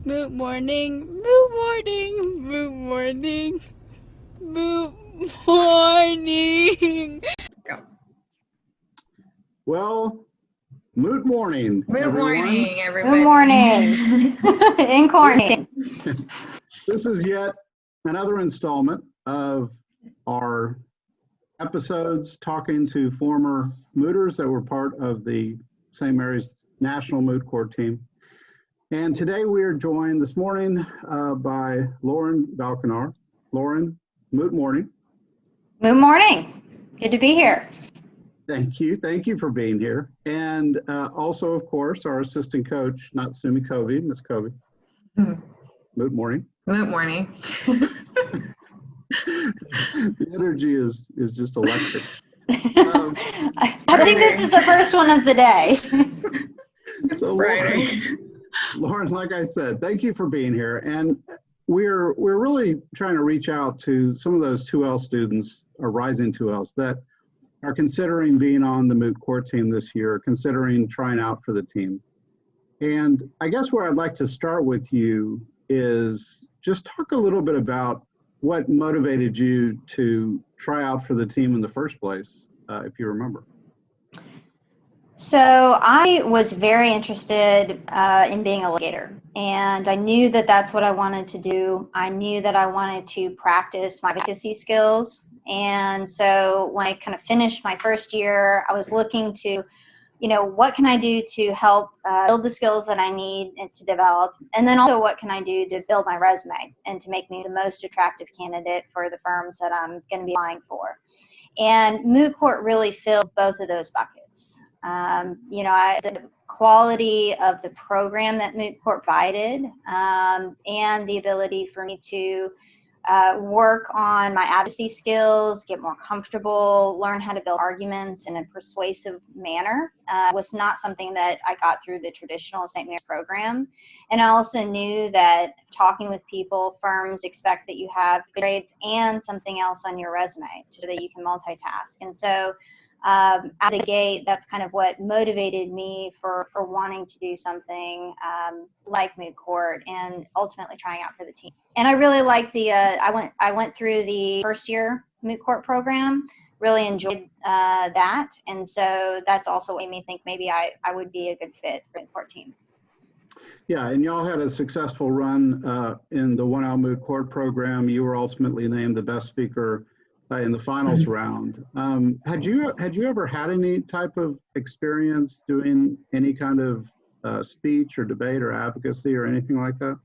Moot morning, moot morning, moot morning, moot morning. Go. Well, moot morning, Good everyone. morning, everybody. Good morning. In quarantine. This is yet another installment of our episodes talking to former mooters that were part of the St. Mary's National Moot Court team. And today we are joined this morning by Lauren Valkenaar. Lauren, moot morning. Good morning. Good to be here. Thank you. Thank you for being here. And also, of course, our assistant coach, not Sumi Covey, Miss Covey. Moot morning. Good morning. The energy is just electric. I think this is the first one of the day. It's So Friday. Lauren, like I said, thank you for being here. And we're really trying to reach out to some of those 2L students or rising 2Ls that are considering being on the Moot Court team this year, considering trying out for the team. And I guess where I'd like to start with you is just talk a little bit about what motivated you to try out for the team in the first place, if you remember. So I was very interested in being a litigator, and I knew that that's what I wanted to do. I knew that I wanted to practice my advocacy skills. And so when I kind of finished my first year, I was looking to, what can I do to help build the skills that I need and to develop? And then also what can I do to build my resume and to make me the most attractive candidate for the firms that I'm going to be applying for? And Moot Court really filled both of those buckets. The quality of the program that Moot Court provided and the ability for me to work on my advocacy skills, get more comfortable, learn how to build arguments in a persuasive manner was not something that I got through the traditional St. Mary's program. And I also knew that talking with people, firms expect that you have good grades and something else on your resume so that you can multitask. And so out of the gate, that's kind of what motivated me for wanting to do something like Moot Court and ultimately trying out for the team. And I really like I went through the first year Moot Court program, really enjoyed that. And so that's also what made me think maybe I would be a good fit for the Moot Court team. Yeah, and y'all had a successful run in the 1L Moot Court program. You were ultimately named the best speaker in the finals round. Had you ever had any type of experience doing any kind of speech or debate or advocacy or anything like that?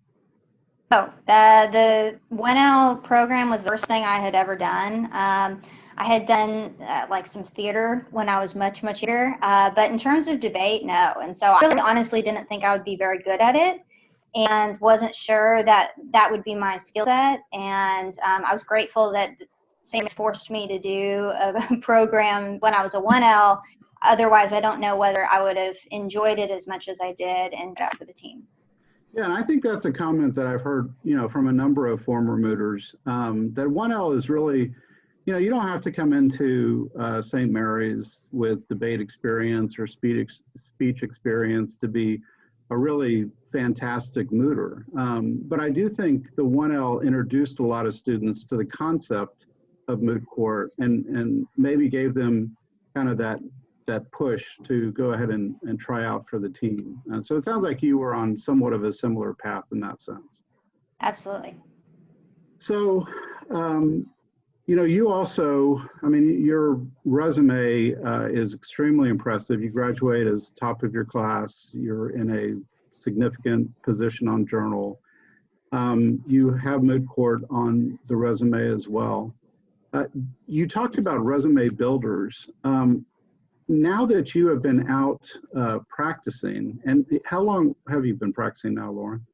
Oh, the 1L program was the first thing I had ever done. I had done like some theater when I was much younger, but in terms of debate, no. And so I really honestly didn't think I would be very good at it and wasn't sure that that would be my skill set. And I was grateful that St. Mary's forced me to do a program when I was a 1L. Otherwise, I don't know whether I would have enjoyed it as much as I did and got for the team. Yeah, and I think that's a comment that I've heard, from a number of former mooters, that 1L is really, you don't have to come into St. Mary's with debate experience or speech experience to be a really fantastic mooter. But I do think the 1L introduced a lot of students to the concept of Moot Court and maybe gave them kind of that push to go ahead and try out for the team. So it sounds like you were on somewhat of a similar path in that sense. Absolutely. So, you also, your resume is extremely impressive. You graduate as top of your class. You're in a significant position on Journal. You have Moot Court on the resume as well. You talked about resume builders. Now that you have been out practicing, and how long have you been practicing now, Lauren?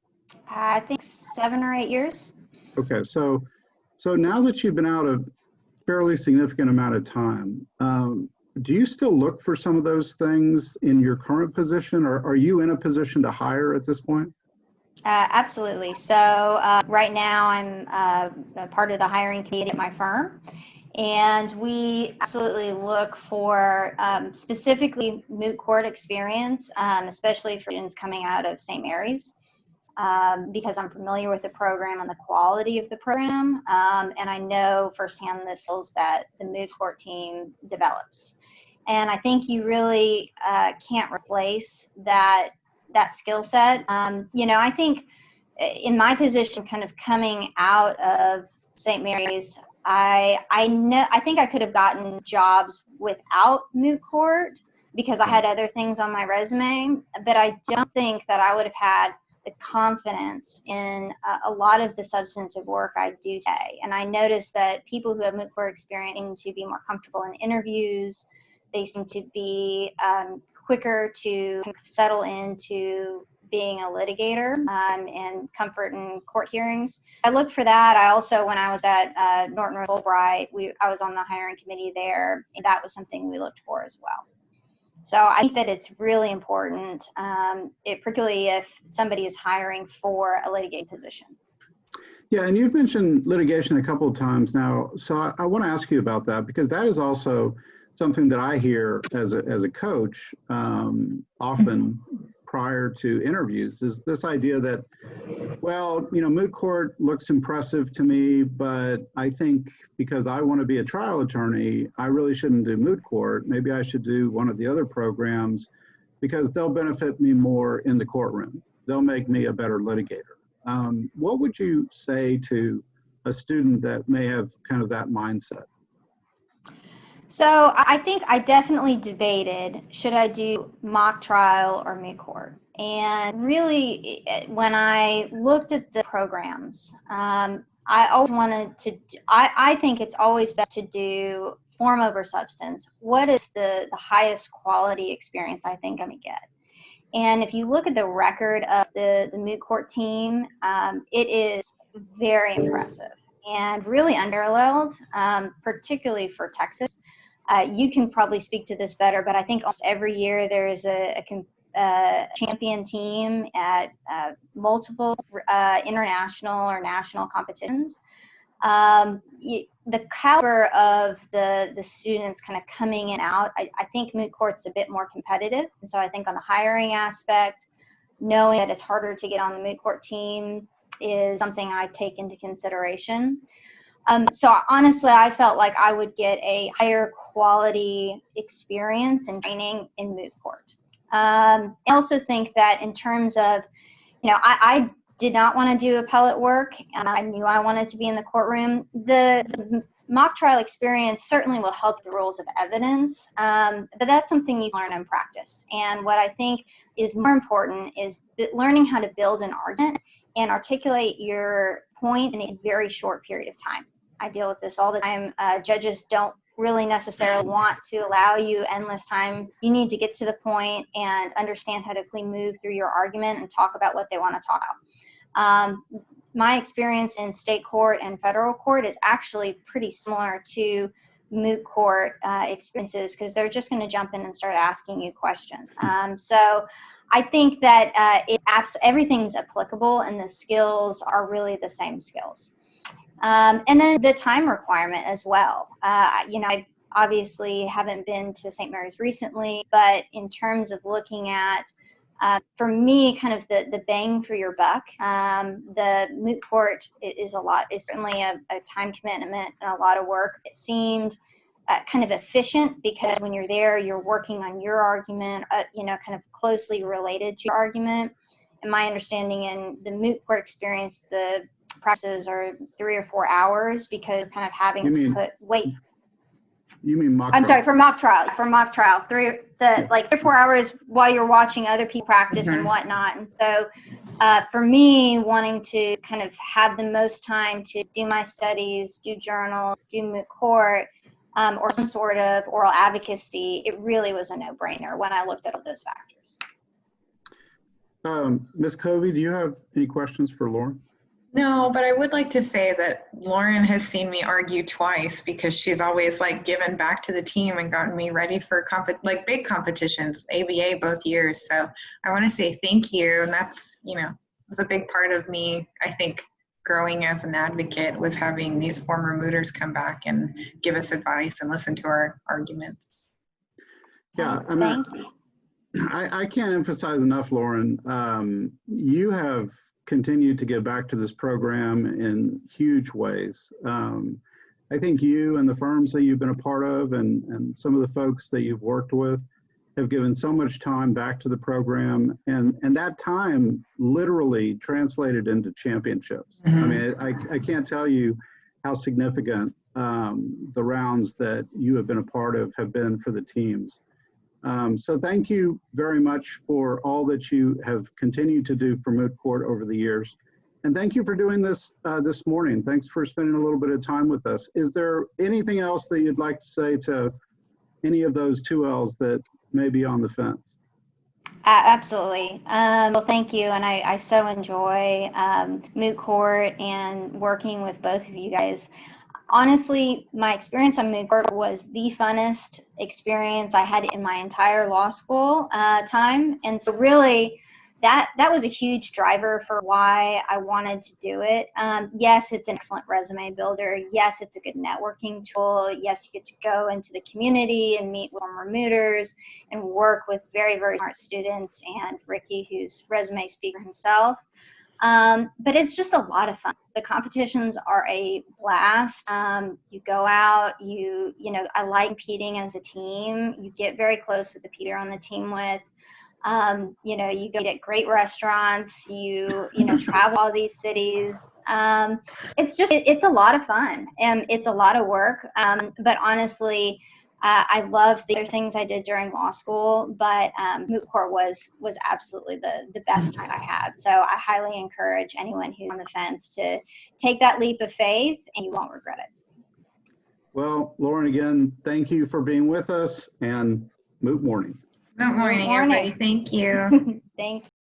I think 7 or 8 years. Okay, so now that you've been out a fairly significant amount of time, do you still look for some of those things in your current position, or are you in a position to hire at this point? Absolutely. So right now I'm a part of the hiring committee at my firm, and we absolutely look for specifically Moot Court experience, especially for students coming out of St. Mary's. because I'm familiar with the program and the quality of the program, and I know firsthand the skills that the Moot Court team develops. And I think you really can't replace that skill set. I think in my position, kind of coming out of St. Mary's, I think I could have gotten jobs without Moot Court because I had other things on my resume, but I don't think that I would have had the confidence in a lot of the substantive work I do today. And I noticed that people who have Moot Court experience seem to be more comfortable in interviews. They seem to be quicker to settle into being a litigator and comfort in court hearings. I looked for that. I also, when I was at Norton Rose Fulbright, I was on the hiring committee there, and that was something we looked for as well. So I think that it's really important, particularly if somebody is hiring for a litigating position. Yeah, and you've mentioned litigation a couple of times now, so I want to ask you about that, because that is also something that I hear as a coach often prior to interviews, is this idea that, well, Moot Court looks impressive to me, but I think because I want to be a trial attorney, I really shouldn't do Moot Court. Maybe I should do one of the other programs because they'll benefit me more in the courtroom. They'll make me a better litigator. What would you say to a student that may have kind of that mindset? So I think I definitely debated, should I do mock trial or Moot Court? And really, when I looked at the programs, I always wanted to, I think it's always best to do form over substance. What is the highest quality experience I think I'm going to get? And if you look at the record of the Moot Court team, it is very impressive and really unparalleled, particularly for Texas. You can probably speak to this better, but I think almost every year there is a champion team at multiple international or national competitions. The caliber of the students kind of coming in and out, I think Moot Court's a bit more competitive. And so I think on the hiring aspect, knowing that it's harder to get on the Moot Court team is something I take into consideration. So honestly, I felt like I would get a higher quality experience and training in Moot Court. I also think that in terms of, I did not want to do appellate work, and I knew I wanted to be in the courtroom. The mock trial experience certainly will help the rules of evidence, but that's something you learn in practice. And what I think is more important is learning how to build an argument and articulate your point in a very short period of time. I deal with this all the time. Judges don't really necessarily want to allow you endless time. You need to get to the point and understand how to quickly move through your argument and talk about what they want to talk about. My experience in state court and federal court is actually pretty similar to Moot Court experiences, because they're just going to jump in and start asking you questions. So I think that everything's applicable, and the skills are really the same skills. And then the time requirement as well. I obviously haven't been to St. Mary's recently, but in terms of looking at, for me, kind of the bang for your buck, the Moot Court is certainly a time commitment and a lot of work. It seemed kind of efficient because when you're there, you're working on your argument, kind of closely related to your argument. And my understanding in the Moot Court experience, the processes are 3 or 4 hours because kind of having to wait. You mean mock trial? I'm sorry, for mock trial, 3 or 4 hours while you're watching other people practice and whatnot. And so for me, wanting to kind of have the most time to do my studies, do journal, do Moot Court, or some sort of oral advocacy, it really was a no-brainer when I looked at all those factors. Ms. Covey, do you have any questions for Lauren? No, but I would like to say that Lauren has seen me argue twice because she's always given back to the team and gotten me ready for big competitions, ABA both years. So I want to say thank you. And that's, was a big part of me, I think, growing as an advocate, was having these former Mooters come back and give us advice and listen to our arguments. Yeah, Thank you. I can't emphasize enough, Lauren. You have continued to give back to this program in huge ways. I think you and the firms that you've been a part of and some of the folks that you've worked with have given so much time back to the program, and that time literally translated into championships. I mean, I can't tell you how significant the rounds that you have been a part of have been for the teams. So thank you very much for all that you have continued to do for Moot Court over the years. And thank you for doing this this morning. Thanks for spending a little bit of time with us. Is there anything else that you'd like to say to any of those 2Ls that may be on the fence? Absolutely. Well, thank you. And I so enjoy Moot Court and working with both of you guys. Honestly, my experience on Moot Court was the funnest experience I had in my entire law school time. And so really, that was a huge driver for why I wanted to do it. Yes, it's an excellent resume builder. Yes, it's a good networking tool. Yes, you get to go into the community and meet former Mooters and work with very, very smart students, and Ricky, who's resume speaker himself. But it's just a lot of fun. The competitions are a blast. You go out, you know, I like competing as a team. You get very close with the people you're on the team with. You know, you go eat at great restaurants, you know, travel all these cities. It's a lot of fun and it's a lot of work. But honestly, I love the other things I did during law school, but Moot Court was absolutely the best time I had. So I highly encourage anyone who's on the fence to take that leap of faith, and you won't regret it. Well, Lauren, again, thank you for being with us, and Moot Morning. Good morning, everybody. Thank you. Thanks.